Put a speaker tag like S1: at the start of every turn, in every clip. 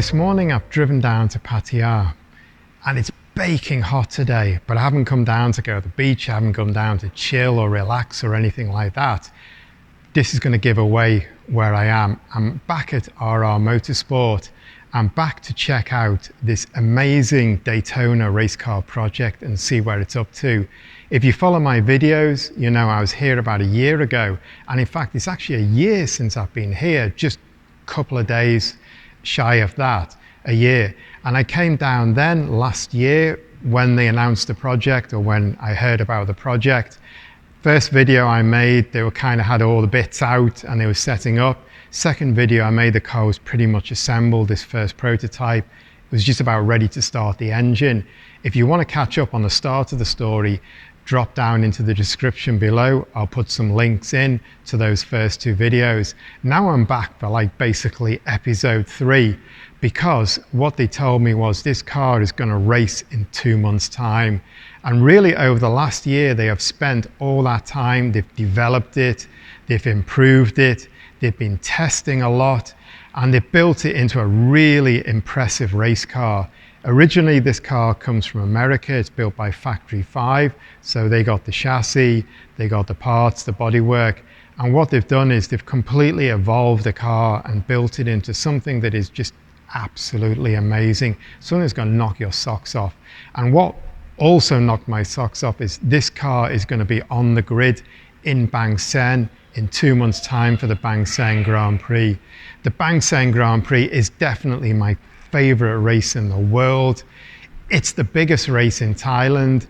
S1: This morning I've driven down to Pattaya and it's baking hot today, but I haven't come down to go to the beach, I haven't come down to chill or relax or anything like that. This is going to give away where I am. I'm back at RR Motorsport. I'm back to check out this amazing Daytona race car project and see where it's up to. If you follow my videos, you know I was here about a year ago, and in fact it's actually a year since I've been here, just a couple of days shy of that, a year. And I came down then last year when they announced the project, or when I heard about the project. First video I made, they were kind of had all the bits out and they were setting up. Second video I made, the car was pretty much assembled, this first prototype. It was just about ready to start the engine. If you want to catch up on the start of the story, drop down into the description below. I'll put some links in to those first two videos. Now I'm back for like basically episode 3, because what they told me was this car is going to race in 2 months' time. And really over the last year, they have spent all that time, they've developed it, they've improved it, they've been testing a lot, and they've built it into a really impressive race car. Originally, this car comes from America. It's built by Factory 5. So they got the chassis, they got the parts, the bodywork. And what they've done is they've completely evolved the car and built it into something that is just absolutely amazing. Something that's going to knock your socks off. And what also knocked my socks off is this car is going to be on the grid in Bangsaen in 2 months' time for the Bangsaen Grand Prix. The Bangsaen Grand Prix is definitely my favorite race in the world. It's the biggest race in Thailand,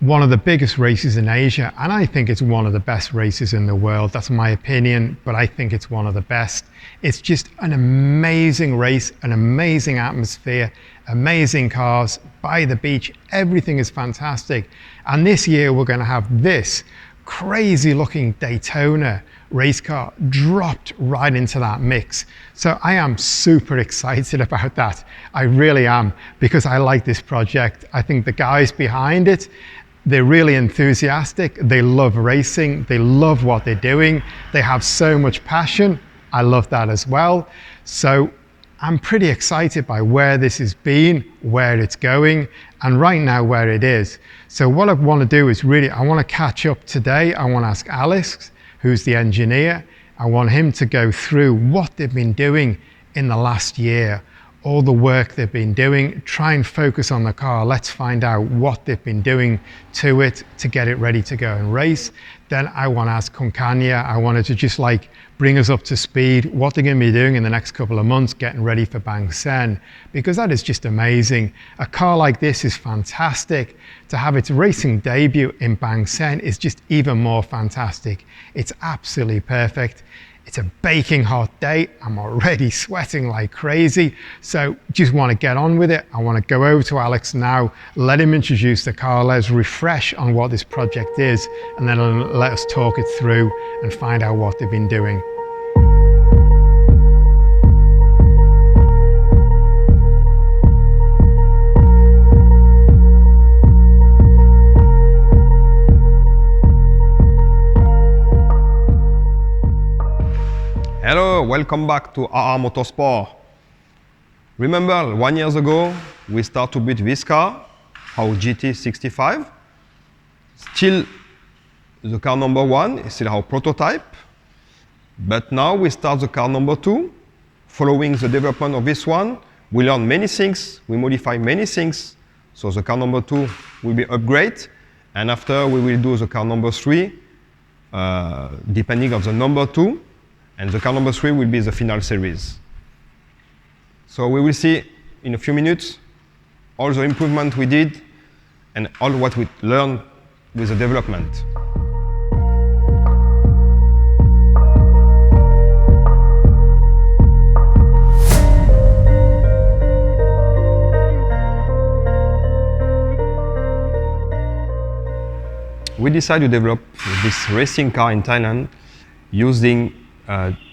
S1: one of the biggest races in Asia, and I think it's one of the best races in the world. That's my opinion, but I think it's one of the best. It's just an amazing race, an amazing atmosphere, amazing cars by the beach. Everything is fantastic. And this year we're going to have this crazy looking Daytona race car dropped right into that mix. So I am super excited about that. I really am, because I like this project. I think the guys behind it, they're really enthusiastic. They love racing. They love what they're doing. They have so much passion. I love that as well. So I'm pretty excited by where this has been, where it's going, and right now where it is. So what I want to do is really, I want to catch up today. I want to ask Alex, who's the engineer. I want him to go through what they've been doing in the last year, all the work they've been doing, try and focus on the car. Let's find out what they've been doing to it to get it ready to go and race. Then I want to ask Konkania, I wanted to just like bring us up to speed, what they're going to be doing in the next couple of months, getting ready for Bangsaen, because that is just amazing. A car like this is fantastic. To have its racing debut in Bangsaen is just even more fantastic. It's absolutely perfect. It's a baking hot day. I'm already sweating like crazy. So just want to get on with it. I want to go over to Alex now, let him introduce the car, let's refresh on what this project is, and then let us talk it through and find out what they've been doing.
S2: Hello, welcome back to RR Motorsport. Remember 1 year ago, we started to build this car, our GT65. Still the car number 1, still our prototype. But now we start the car number 2. Following the development of this one, we learn many things, we modify many things. So the car number 2 will be upgraded. And after we will do the car number 3, depending on the number 2. And the car number 3 will be the final series. So we will see in a few minutes all the improvement we did and all what we learned with the development. We decided to develop this racing car in Thailand using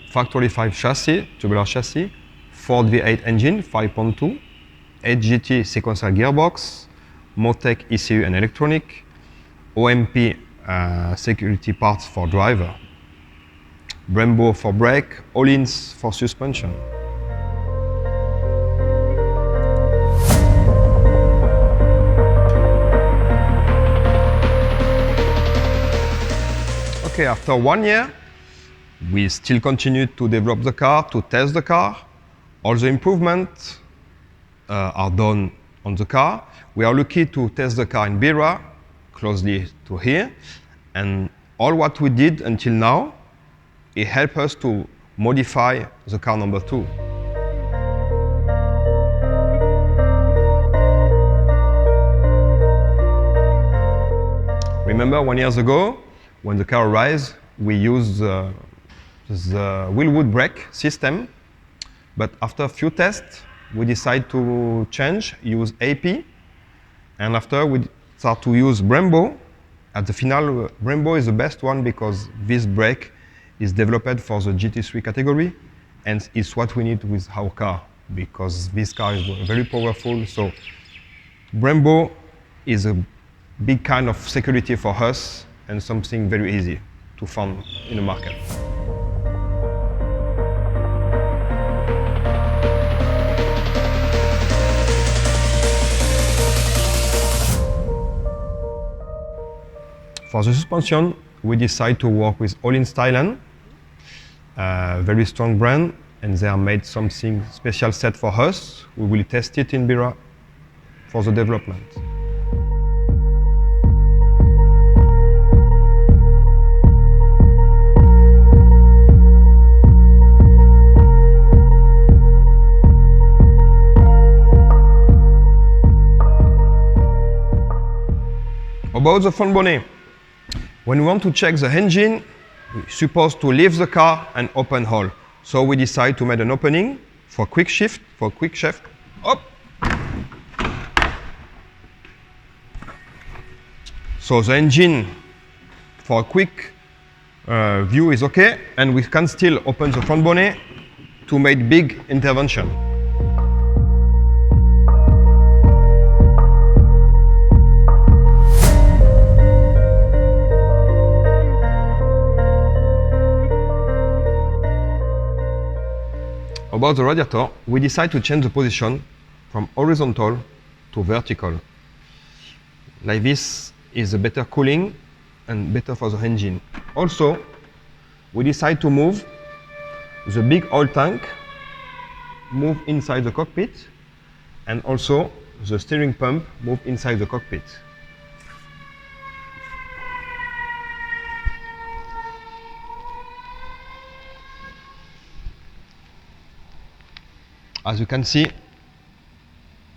S2: Factory 5 chassis, tubular chassis, Ford V8 engine 5.2, HGT sequential gearbox, Motec ECU and electronic, OMP security parts for driver, Brembo for brake, Öhlins for suspension. okay, after 1 year, we still continued to develop the car, to test the car. All the improvements are done on the car. We are lucky to test the car in Bira, closely to here. And all what we did until now, it helped us to modify the car number 2. Remember 1 year ago, when the car arrived, we used the wheel-wood brake system. But after a few tests, we decided to use AP. And after we start to use Brembo. At the final, Brembo is the best one because this brake is developed for the GT3 category. And it's what we need with our car because this car is very powerful. So Brembo is a big kind of security for us and something very easy to find in the market. For the suspension, we decided to work with All in Thailand, a very strong brand, and they have made something special set for us. We will test it in Bira for the development. About the front bonnet, when we want to check the engine, we're supposed to leave the car and open all. So we decide to make an opening for quick shift, up. So the engine for a quick view is okay, and we can still open the front bonnet to make big intervention. About the radiator, we decide to change the position from horizontal to vertical. Like this is a better cooling and better for the engine. Also, we decide to move the big oil tank, move inside the cockpit, and also the steering pump move inside the cockpit. As you can see,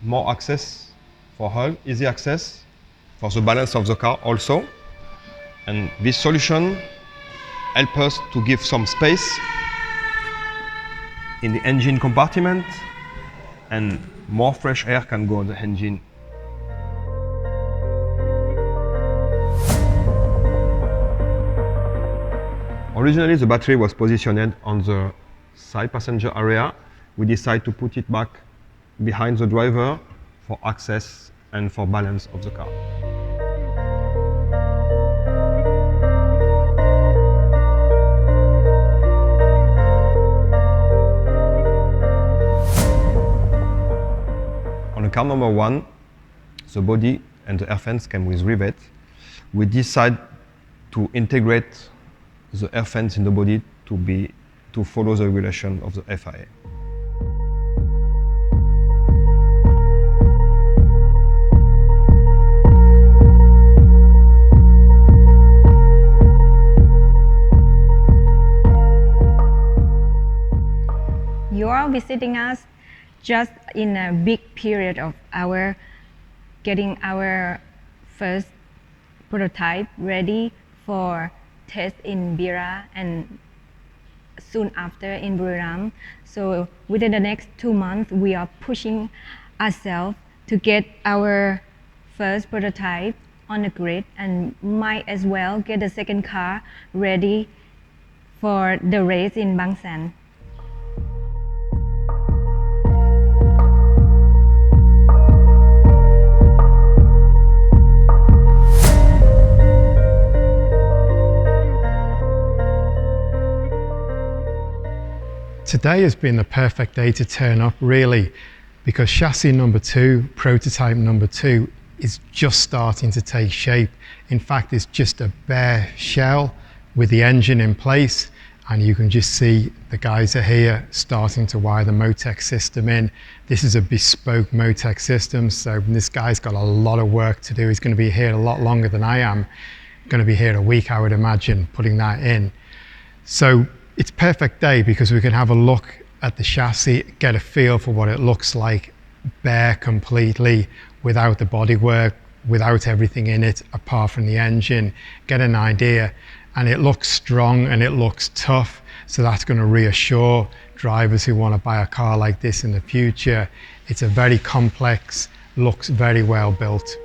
S2: more access for hull, easy access for the balance of the car also. And this solution helps us to give some space in the engine compartment and more fresh air can go on the engine. Originally, the battery was positioned on the side passenger area. We decided to put it back behind the driver for access and for balance of the car. On the car number 1, the body and the air fence came with rivet. We decided to integrate the air fence in the body to follow the regulation of the FIA.
S3: You are visiting us just in a big period of our getting our first prototype ready for test in Bira and soon after in Buriram. So within the next 2 months, we are pushing ourselves to get our first prototype on the grid and might as well get the second car ready for the race in Bangsaen.
S1: Today has been the perfect day to turn up, really, because chassis number 2, prototype number 2, is just starting to take shape. In fact, it's just a bare shell, with the engine in place, and you can just see the guys are here starting to wire the Motec system in. This is a bespoke Motec system, so this guy's got a lot of work to do. He's going to be here a lot longer than I am. Going to be here a week, I would imagine, putting that in. So it's perfect day because we can have a look at the chassis, get a feel for what it looks like bare completely, without the bodywork, without everything in it apart from the engine, get an idea. And it looks strong and it looks tough, so that's going to reassure drivers who want to buy a car like this in the future. It's a very complex, looks very well built.